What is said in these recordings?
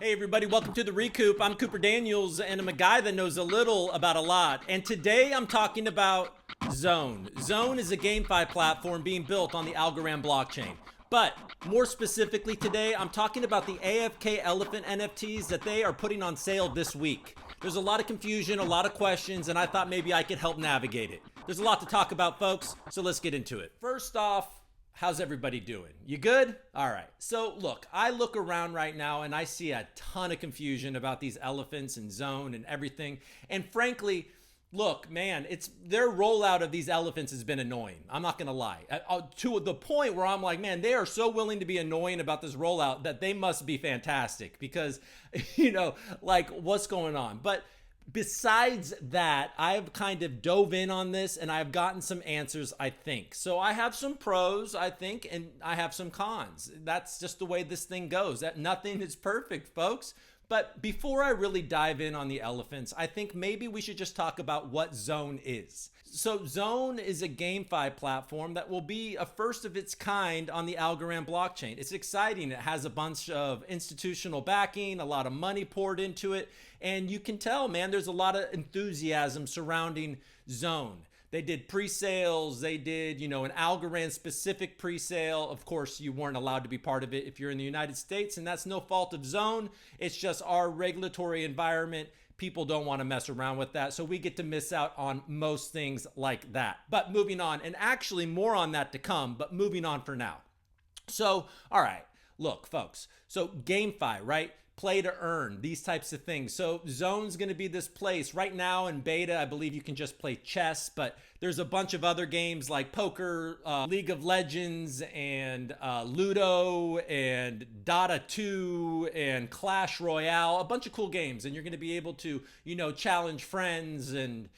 Hey everybody, welcome to the ReCoop. I'm Cooper Daniels and I'm a guy that knows a little about a lot. And today I'm talking about ZONE. ZONE is a GameFi platform being built on the Algorand blockchain. But more specifically today, I'm talking about the AFK Elephant NFTs that they are putting on sale this week. There's a lot of confusion, a lot of questions, and I thought maybe I could help navigate it. There's a lot to talk about, folks, so let's get into it. First off, how's everybody doing? You good? All right. So look, I look around right now and I see a ton of confusion about these elephants and ZONE and everything. And frankly, look, man, their rollout of these elephants has been annoying. I'm not going to lie. To the point where I'm like, man, they are so willing to be annoying about this rollout that they must be fantastic because, like what's going on? But besides that, I've kind of dove in on this and I've gotten some answers, I think. So I have some pros, I think, and I have some cons. That's just the way this thing goes. That nothing is perfect, folks. But before I really dive in on the elephants, I think maybe we should just talk about what ZONE is. So ZONE is a GameFi platform that will be a first of its kind on the Algorand blockchain. It's exciting. It has a bunch of institutional backing, a lot of money poured into it. And you can tell, man, there's a lot of enthusiasm surrounding ZONE. They did pre-sales, they did, an Algorand specific pre-sale. Of course, you weren't allowed to be part of it if you're in the United States, and that's no fault of ZONE. It's just our regulatory environment. People don't want to mess around with that, so we get to miss out on most things like that. But moving on, and actually more on that to come, but moving on for now. So, all right, look, folks, so GameFi, right? Play to earn, these types of things. So ZONE's going to be this place right now in beta. I believe you can just play chess, but there's a bunch of other games like poker, League of Legends, and Ludo, and Dota 2, and Clash Royale, a bunch of cool games. And you're going to be able to, challenge friends and,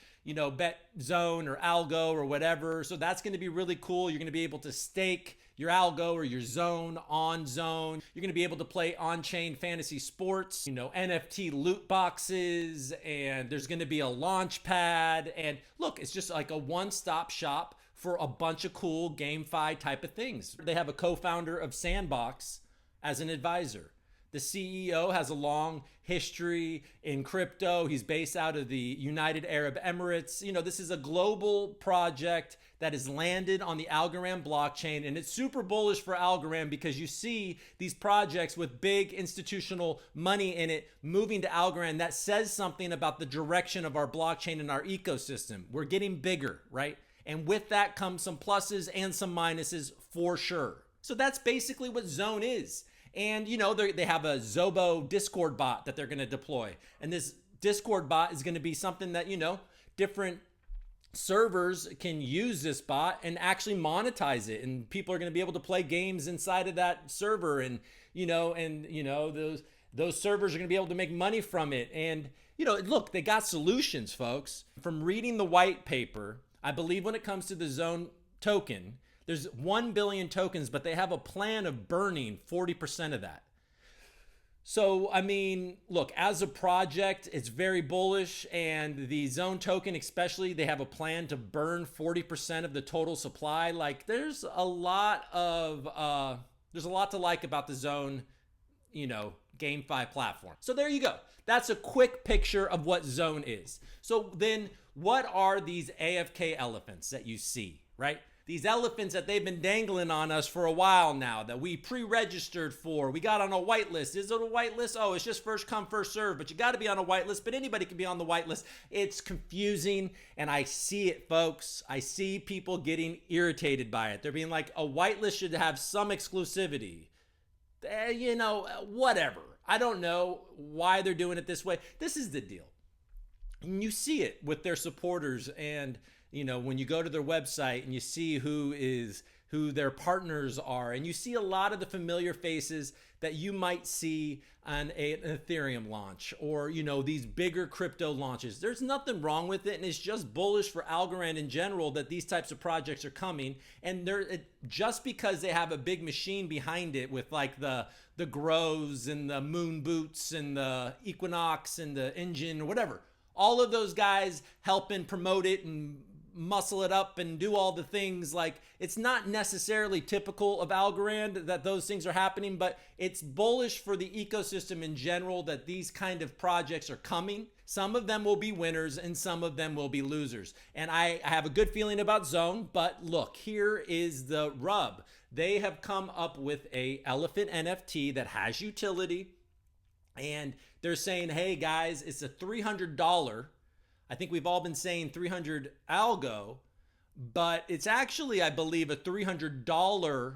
bet ZONE or ALGO or whatever. So that's going to be really cool. You're going to be able to stake your ALGO or your ZONE on ZONE. You're going to be able to play on-chain fantasy sports, NFT loot boxes, and there's going to be a launch pad. And look, it's just like a one-stop shop for a bunch of cool GameFi type of things. They have a co-founder of Sandbox as an advisor. The CEO has a long history in crypto. He's based out of the United Arab Emirates. This is a global project that is landed on the Algorand blockchain, and it's super bullish for Algorand because you see these projects with big institutional money in it moving to Algorand. That says something about the direction of our blockchain and our ecosystem. We're getting bigger, right? And with that comes some pluses and some minuses for sure. So that's basically what ZONE is. And, they have a Zobo Discord bot that they're going to deploy. And this Discord bot is going to be something that, different servers can use this bot and actually monetize it. And people are going to be able to play games inside of that server. And, those servers are going to be able to make money from it. And, look, they got solutions, folks. From reading the white paper, I believe when it comes to the ZONE token, there's 1 billion tokens, but they have a plan of burning 40% of that. So, look, as a project, it's very bullish, and the ZONE token especially, they have a plan to burn 40% of the total supply. Like, there's a lot to like about the ZONE, GameFi platform. So there you go. That's a quick picture of what ZONE is. So then what are these AFK elephants that you see, right? These elephants that they've been dangling on us for a while now that we pre-registered for. We got on a whitelist. Is it a whitelist? Oh, it's just first come, first serve, but you got to be on a whitelist, but anybody can be on the whitelist. It's confusing, and I see it, folks. I see people getting irritated by it. They're being like, a whitelist should have some exclusivity. Whatever. I don't know why they're doing it this way. This is the deal. And you see it with their supporters, and when you go to their website and you see who their partners are, and you see a lot of the familiar faces that you might see on an Ethereum launch or, these bigger crypto launches. There's nothing wrong with it, and it's just bullish for Algorand in general that these types of projects are coming. And just because they have a big machine behind it with like the Grows and the Moon Boots and the Equinox and the Engine or whatever, all of those guys helping promote it and muscle it up and do all the things. Like, it's not necessarily typical of Algorand that those things are happening, but it's bullish for the ecosystem in general that these kind of projects are coming. Some of them will be winners and some of them will be losers. And I have a good feeling about Zone, but look, here is the rub. They have come up with a Elephant NFT that has utility, and they're saying, hey guys, it's a $300. I think we've all been saying 300 ALGO, but it's actually, I believe, a $300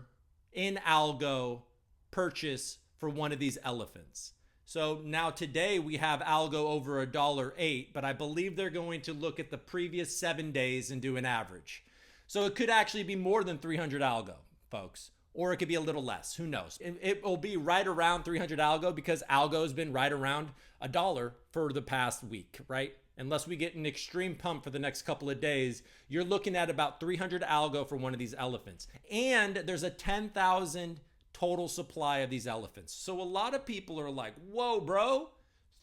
in ALGO purchase for one of these elephants. So now today we have ALGO over $1.08, but I believe they're going to look at the previous 7 days and do an average. So it could actually be more than 300 ALGO, folks, or it could be a little less. Who knows? It will be right around 300 ALGO because ALGO has been right around $1 for the past week, right? Unless we get an extreme pump for the next couple of days, you're looking at about 300 ALGO for one of these elephants. And there's a 10,000 total supply of these elephants. So a lot of people are like, whoa, bro,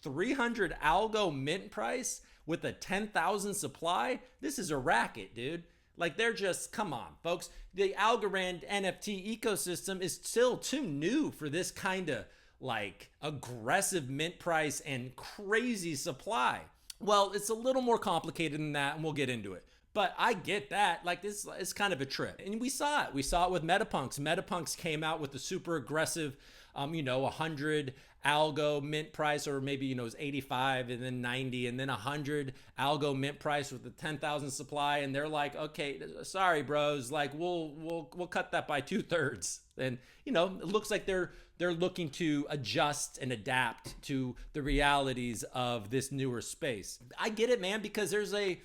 300 ALGO mint price with a 10,000 supply? This is a racket, dude. Like, they're just, come on, folks. The Algorand NFT ecosystem is still too new for this kind of like aggressive mint price and crazy supply. Well, it's a little more complicated than that, and we'll get into it. But I get that. Like, this is kind of a trip. And we saw it. We saw it with Metapunks. Metapunks came out with the super aggressive, 100 ALGO mint price, or maybe, it was 85 and then 90 and then 100 ALGO mint price with the 10,000 supply. And they're like, okay, sorry, bros. Like, we'll cut that by 2/3. And, it looks like they're looking to adjust and adapt to the realities of this newer space. I get it, man, because there's a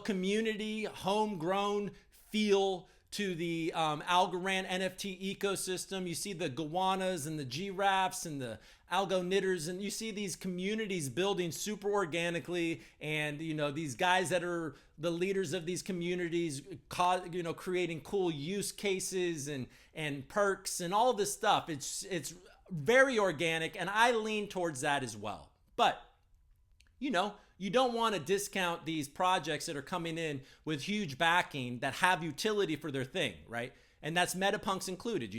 community, homegrown feel to the Algorand NFT ecosystem. You see the Goannas and the Giraffes and the Algo Knitters, and you see these communities building super organically, and these guys that are the leaders of these communities, creating cool use cases and perks and all this stuff. It's very organic, and I lean towards that as well. But you don't want to discount these projects that are coming in with huge backing that have utility for their thing, right? And that's Metapunks included.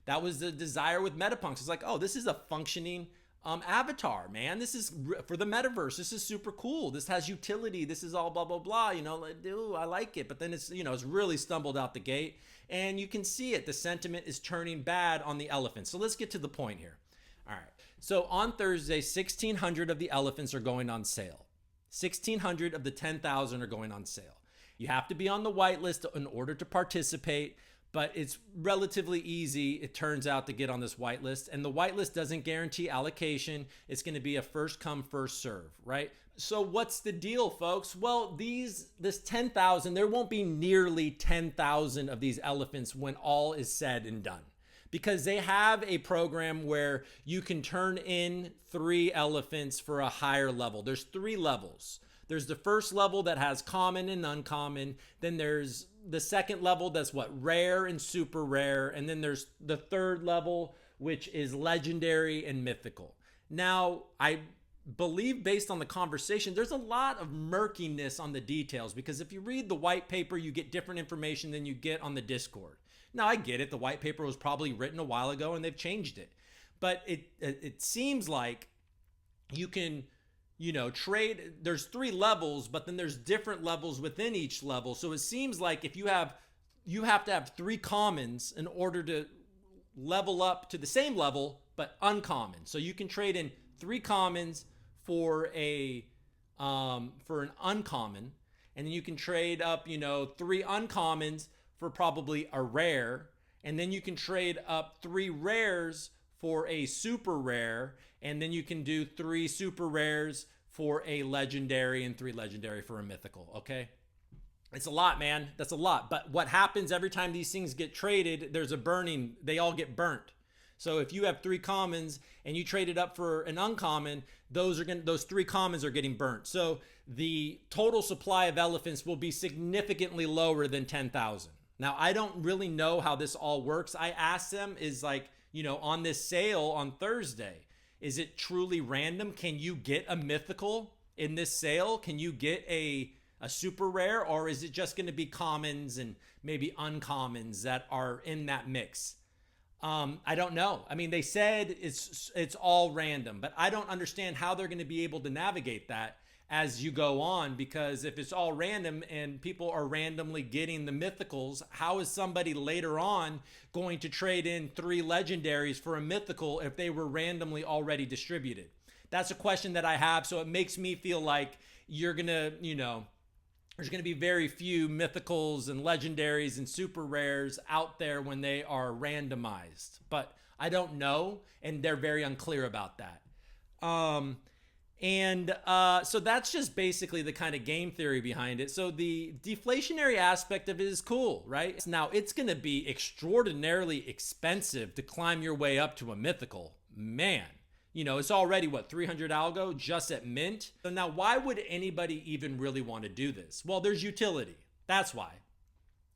That was the desire with Metapunks. It's like, oh, this is a functioning avatar, man. This is for the metaverse. This is super cool. This has utility. This is all blah, blah, blah. I like it. But then it's really stumbled out the gate, and you can see it. The sentiment is turning bad on the elephants. So let's get to the point here. All right. So on Thursday, 1,600 of the elephants are going on sale. 1,600 of the 10,000 are going on sale. You have to be on the whitelist in order to participate, but it's relatively easy, it turns out, to get on this whitelist. And the whitelist doesn't guarantee allocation. It's going to be a first come, first serve, right? So what's the deal, folks? Well, this 10,000, there won't be nearly 10,000 of these elephants when all is said and done, because they have a program where you can turn in 3 elephants for a higher level. There's 3 levels. There's the first level that has common and uncommon. Then there's the second level that's rare and super rare. And then there's the third level, which is legendary and mythical. Now, I believe, based on the conversation, there's a lot of murkiness on the details, because if you read the white paper, you get different information than you get on the Discord. Now, I get it. The white paper was probably written a while ago and they've changed it. But it seems like you can, trade. There's 3 levels, but then there's different levels within each level. So it seems like if you have to have 3 commons in order to level up to the same level, but uncommon. So you can trade in 3 commons for an uncommon, and then you can trade up, 3 uncommons for probably a rare, and then you can trade up 3 rares for a super rare, and then you can do 3 super rares for a legendary and 3 legendary for a mythical. Okay, it's a lot, man. That's a lot. But what happens every time these things get traded, there's a burning. They all get burnt. So if you have 3 commons and you trade it up for an uncommon, those 3 commons are getting burnt. So the total supply of elephants will be significantly lower than 10,000. Now, I don't really know how this all works. I asked them, on this sale on Thursday, is it truly random? Can you get a mythical in this sale? Can you get a a super rare, or is it just going to be commons and maybe uncommons that are in that mix? I don't know. I mean, they said it's all random, but I don't understand how they're going to be able to navigate that as you go on, because if it's all random and people are randomly getting the mythicals, how is somebody later on going to trade in 3 legendaries for a mythical if they were randomly already distributed? That's a question that I have. So it makes me feel like you're going to, there's going to be very few mythicals and legendaries and super rares out there when they are randomized, but I don't know. And they're very unclear about that. So that's just basically the kind of game theory behind it. So the deflationary aspect of it is cool, right? Now it's going to be extraordinarily expensive to climb your way up to a mythical, man. It's already what, 300 algo just at mint. So now why would anybody even really want to do this? Well, there's utility. That's why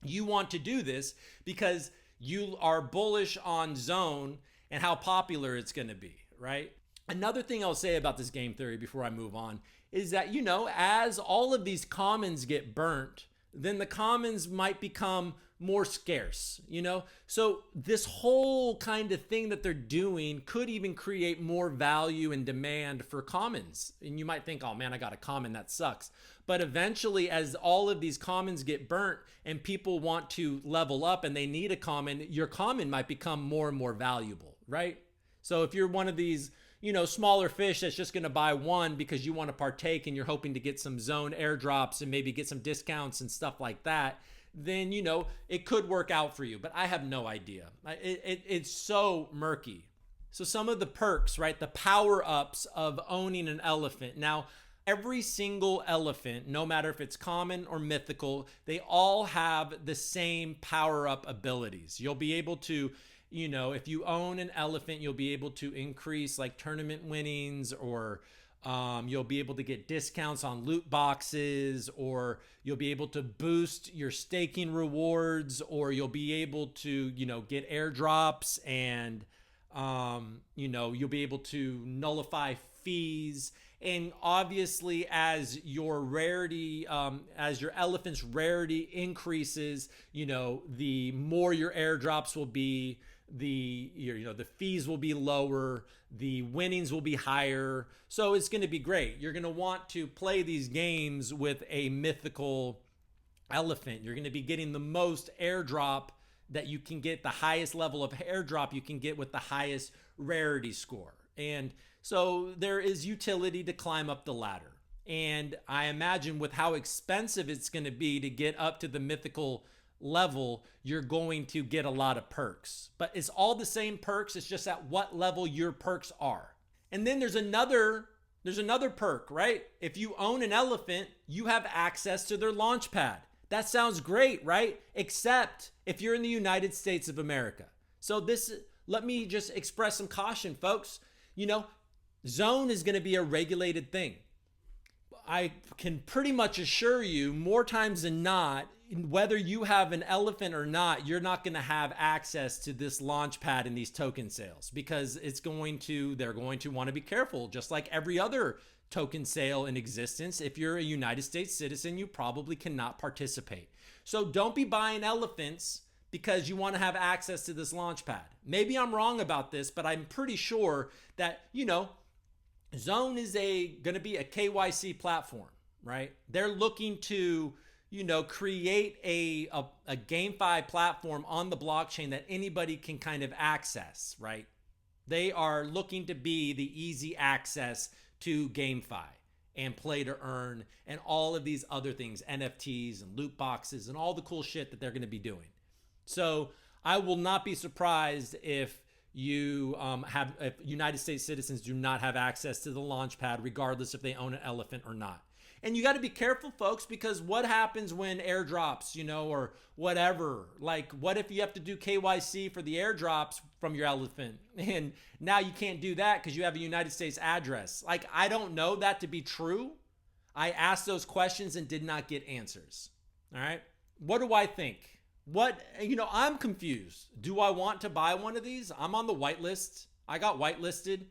you want to do this, because you are bullish on Zone and how popular it's going to be, right? Another thing I'll say about this game theory before I move on is that, as all of these commons get burnt, then the commons might become more scarce, So this whole kind of thing that they're doing could even create more value and demand for commons. And you might think, oh man, I got a common, that sucks. But eventually, as all of these commons get burnt and people want to level up and they need a common, your common might become more and more valuable, right? So if you're one of these, smaller fish that's just going to buy one because you want to partake and you're hoping to get some zone airdrops and maybe get some discounts and stuff like that, then, it could work out for you. But I have no idea. It's so murky. So some of the perks, right? The power ups of owning an elephant. Now, every single elephant, no matter if it's common or mythical, they all have the same power up abilities. You'll be able to, if you own an elephant, you'll be able to increase like tournament winnings, or you'll be able to get discounts on loot boxes, or you'll be able to boost your staking rewards, or you'll be able to, get airdrops, and, you'll be able to nullify fees. And obviously, as your rarity, as your elephant's rarity increases, the more your airdrops will be, the fees will be lower, the winnings will be higher. So it's going to be great. You're going to want to play these games with a mythical elephant. You're going to be getting the most airdrop that you can get, the highest level of airdrop you can get with the highest rarity score. And so there is utility to climb up the ladder. And I imagine with how expensive it's going to be to get up to the mythical level, you're going to get a lot of perks. But it's all the same perks. It's just at what level your perks are. And then there's another perk, right? If you own an elephant, you have access to their launch pad. That sounds great, right? Except if you're in the United States of America. So let me just express some caution, folks. Zone is going to be a regulated thing. I can pretty much assure you, more times than not, whether you have an elephant or not, you're not going to have access to this launch pad and these token sales, because they're going to want to be careful, just like every other token sale in existence. If you're a United States citizen, you probably cannot participate. So don't be buying elephants because you want to have access to this launch pad. Maybe I'm wrong about this, but I'm pretty sure that, Zone is going to be a KYC platform, right? They're looking to, create a GameFi platform on the blockchain that anybody can kind of access, right? They are looking to be the easy access to GameFi and play to earn and all of these other things, NFTs and loot boxes and all the cool shit that they're going to be doing. So I will not be surprised if if United States citizens do not have access to the launch pad, regardless if they own an elephant or not. And you got to be careful, folks, because what happens when airdrops, or whatever? Like, what if you have to do KYC for the airdrops from your elephant? And now you can't do that because you have a United States address. Like, I don't know that to be true. I asked those questions and did not get answers. All right. What do I think? I'm confused. Do I want to buy one of these? I'm on the whitelist. I got whitelisted,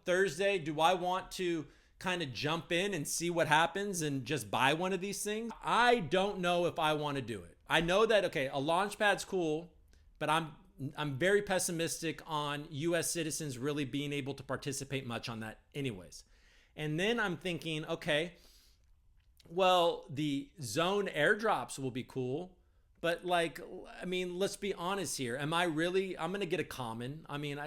Thursday. Do I want to, kind of jump in and see what happens and just buy one of these things? I don't know if I want to do it. I know that, okay, a launch pad's cool, but I'm very pessimistic on US citizens really being able to participate much on that anyways. And then I'm thinking, okay, well, the zone airdrops will be cool, but like, I mean, let's be honest here. I'm going to get a common. I mean,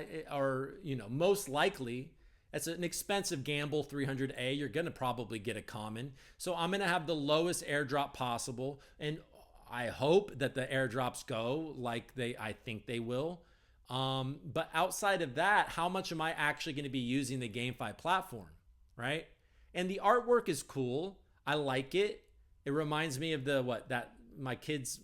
most likely it's an expensive gamble, 300A. You're going to probably get a common. So I'm going to have the lowest airdrop possible. And I hope that the airdrops go like I think they will. But outside of that, how much am I actually going to be using the GameFi platform, right? And the artwork is cool. I like it. It reminds me of my kids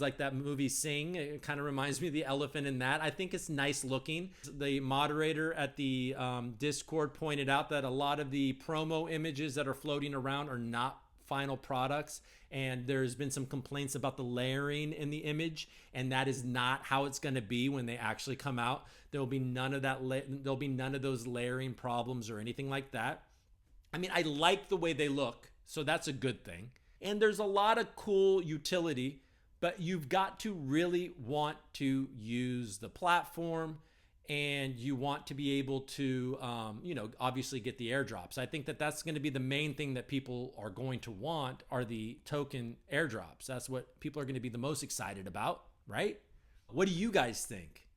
like that movie Sing. It kind of reminds me of the elephant in that. I think it's nice looking. The moderator at the Discord pointed out that a lot of the promo images that are floating around are not final products, and there's been some complaints about the layering in the image, and that is not how it's going to be when they actually come out. There will be none of that. There'll be none of those layering problems or anything like that. I mean, I like the way they look, so that's a good thing. And there's a lot of cool utility, but you've got to really want to use the platform, and you want to be able to, obviously get the airdrops. I think that that's going to be the main thing that people are going to want, are the token airdrops. That's what people are going to be the most excited about, right? What do you guys think?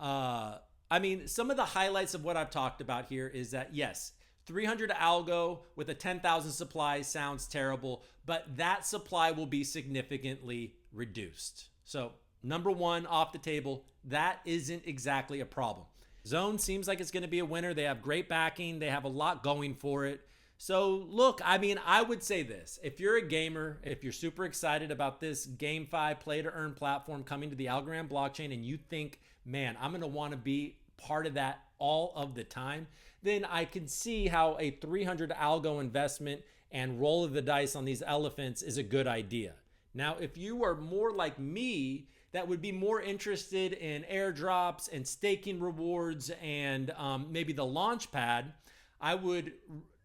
I mean, some of the highlights of what I've talked about here is that, yes, 300 algo with a 10,000 supply sounds terrible, but that supply will be significantly reduced. So number one off the table, that isn't exactly a problem. Zone seems like it's going to be a winner. They have great backing. They have a lot going for it. So look, I mean, I would say this. If you're a gamer, if you're super excited about this GameFi play to earn platform coming to the Algorand blockchain, and you think, man, I'm going to want to be part of that all of the time, then I can see how a 300 algo investment and roll of the dice on these elephants is a good idea. Now, if you are more like me, that would be more interested in airdrops and staking rewards and maybe the launch pad, I would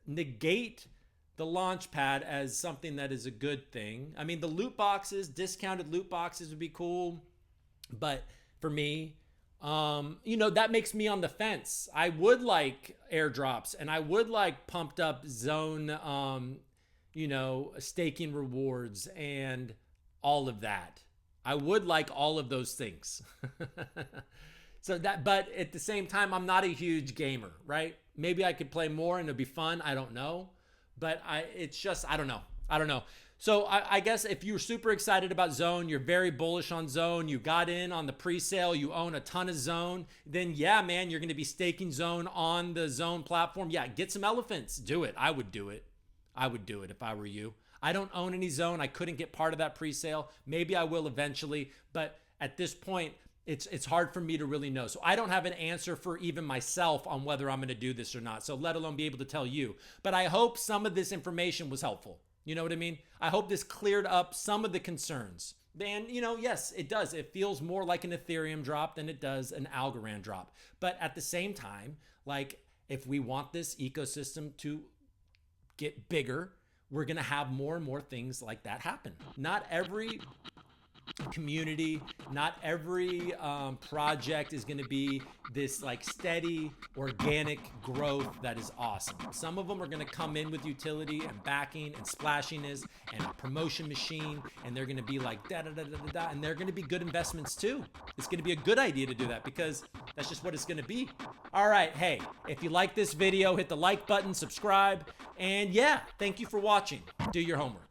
negate the launch pad as something that is a good thing. I mean, the loot boxes, discounted loot boxes would be cool, but for me, that makes me on the fence. I would like airdrops, and I would like pumped up zone, staking rewards and all of that. I would like all of those things. But at the same time, I'm not a huge gamer, right? Maybe I could play more and it'd be fun. I don't know, but I don't know. So I guess if you're super excited about Zone, you're very bullish on Zone, you got in on the pre-sale, you own a ton of Zone, then yeah, man, you're going to be staking Zone on the Zone platform. Yeah, get some elephants. Do it. I would do it. I would do it if I were you. I don't own any Zone. I couldn't get part of that pre-sale. Maybe I will eventually, but at this point, it's hard for me to really know. So I don't have an answer for even myself on whether I'm going to do this or not, so let alone be able to tell you. But I hope some of this information was helpful. You know what I mean? I hope this cleared up some of the concerns. And, yes, it does. It feels more like an Ethereum drop than it does an Algorand drop. But at the same time, like, if we want this ecosystem to get bigger, we're going to have more and more things like that happen. Not every community, not every project is going to be this like steady organic growth that is awesome. Some of them are going to come in with utility and backing and splashiness and a promotion machine, and they're going to be like da da da da da da, and they're going to be good investments too. It's going to be a good idea to do that because that's just what it's going to be. All right, hey, if you like this video, hit the like button, subscribe, and yeah, thank you for watching. Do your homework.